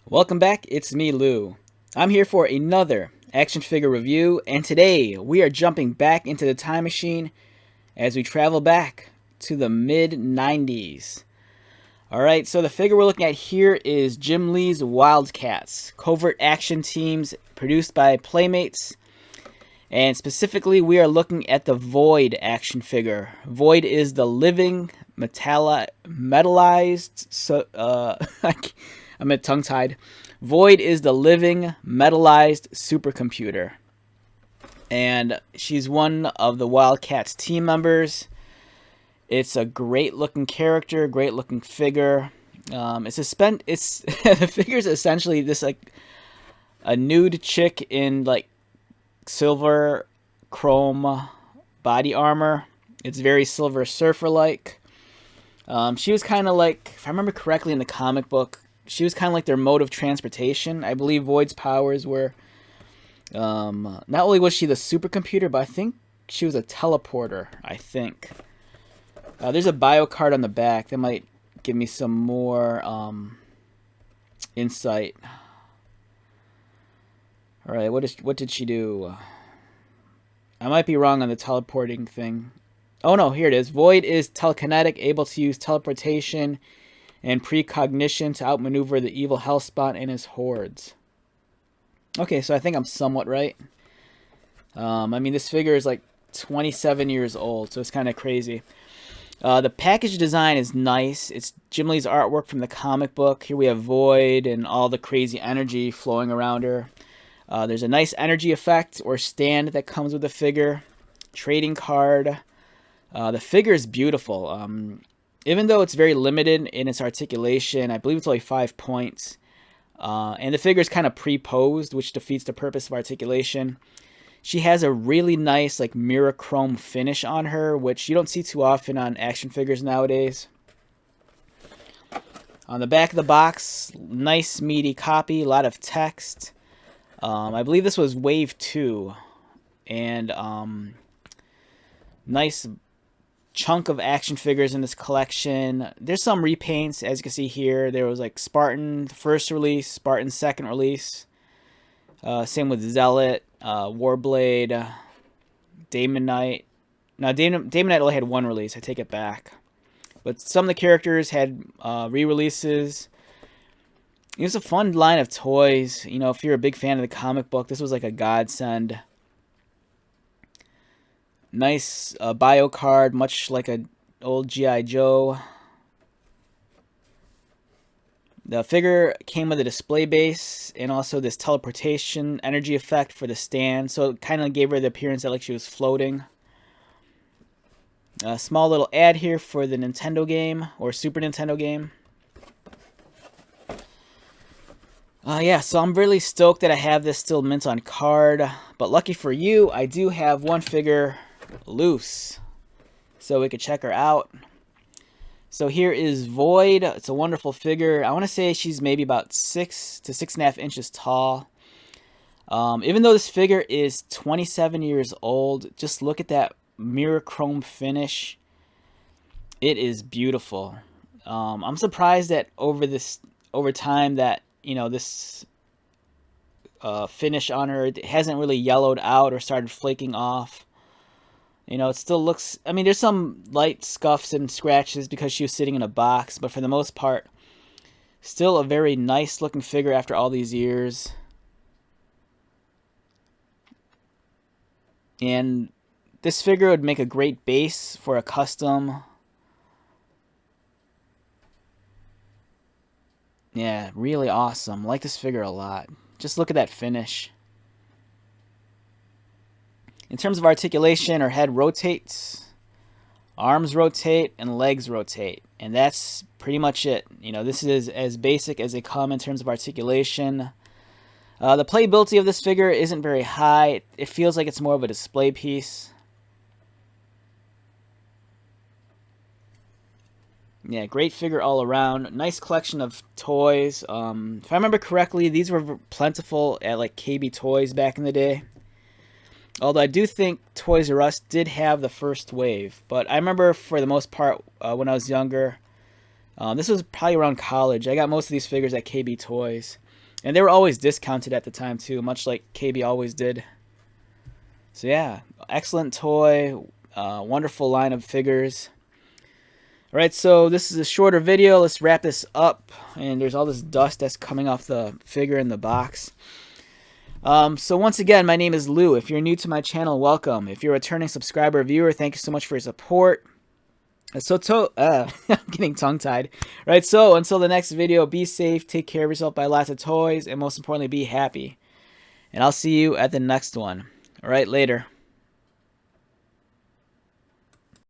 Welcome back, it's me, Lou. I'm here for another action figure review, and today we are jumping back into the time machine as we travel back to the mid-90s. Alright, so the figure we're looking at here is Jim Lee's WildC.A.T.S, covert action teams produced by Playmates, and specifically we are looking at the Void action figure. Void is the living metallized, I'm tongue-tied. Void is the living, metallized supercomputer. And she's one of the WildC.A.T.S team members. It's a great-looking character, great-looking figure. The figure's essentially this like a nude chick in like silver chrome body armor. It's very Silver Surfer-like. She was kind of like, if I remember correctly in the comic book, she was kind of like their mode of transportation. I believe Void's powers were, not only was she the supercomputer, but I think she was a teleporter, I think. There's a bio card on the back that might give me some more insight. Alright, what did she do? I might be wrong on the teleporting thing. Oh no, here it is. Void is telekinetic, able to use teleportation and precognition to outmaneuver the evil Hellspawn and his hordes. Okay, so I think I'm somewhat right. I mean, this figure is like 27 years old, so it's kind of crazy. The package design is nice. It's Jim Lee's artwork from the comic book. Here we have Void and all the crazy energy flowing around her. There's a nice energy effect or stand that comes with the figure. Trading card. The figure is beautiful. Even though it's very limited in its articulation, I believe it's only 5 points. And the figure is kind of pre-posed, which defeats the purpose of articulation. She has a really nice like mirror chrome finish on her, which you don't see too often on action figures nowadays. On the back of the box, nice meaty copy, a lot of text. I believe this was Wave 2. And nice chunk of action figures in this collection. There's some repaints, as you can see here. There was like Spartan first release, Spartan second release. Same with Zealot, Warblade, Damon Knight. Now Damon Knight only had one release. I take it back. But some of the characters had re-releases. It was a fun line of toys. You know, if you're a big fan of the comic book, this was like a godsend. Nice bio card, much like an old G.I. Joe. The figure came with a display base and also this teleportation energy effect for the stand. So it kind of gave her the appearance that like she was floating. A small little ad here for the Nintendo game or Super Nintendo game. Yeah, so I'm really stoked that I have this still mint on card. But lucky for you, I do have one figure loose, so we could check her out. So here is Void. It's a wonderful figure. I want to say she's maybe about 6 to 6.5 inches tall. Even though this figure is 27 years old, just look at that mirror chrome finish. It is beautiful. I'm surprised that over time that this finish on her hasn't really yellowed out or started flaking off. You know, it still looks, I mean, there's some light scuffs and scratches because she was sitting in a box, but for the most part, still a very nice looking figure after all these years. And this figure would make a great base for a custom. Yeah, really awesome. I like this figure a lot. Just look at that finish. In terms of articulation, her head rotates, arms rotate, and legs rotate. And that's pretty much it. You know, this is as basic as they come in terms of articulation. The playability of this figure isn't very high. It feels like it's more of a display piece. Yeah, great figure all around. Nice collection of toys. If I remember correctly, these were plentiful at like KB Toys back in the day. Although I do think Toys R Us did have the first wave. But I remember for the most part when I was younger, this was probably around college. I got most of these figures at KB Toys. And they were always discounted at the time too, much like KB always did. So yeah, excellent toy, wonderful line of figures. All right, so this is a shorter video. Let's wrap this up. And there's all this dust that's coming off the figure in the box. So once again, my name is Lou. If you're new to my channel, welcome. If you're a returning subscriber or viewer, thank you so much for your support. I'm getting tongue-tied. Right, so until the next video, be safe, take care of yourself, buy lots of toys, and most importantly, be happy. And I'll see you at the next one. All right, later.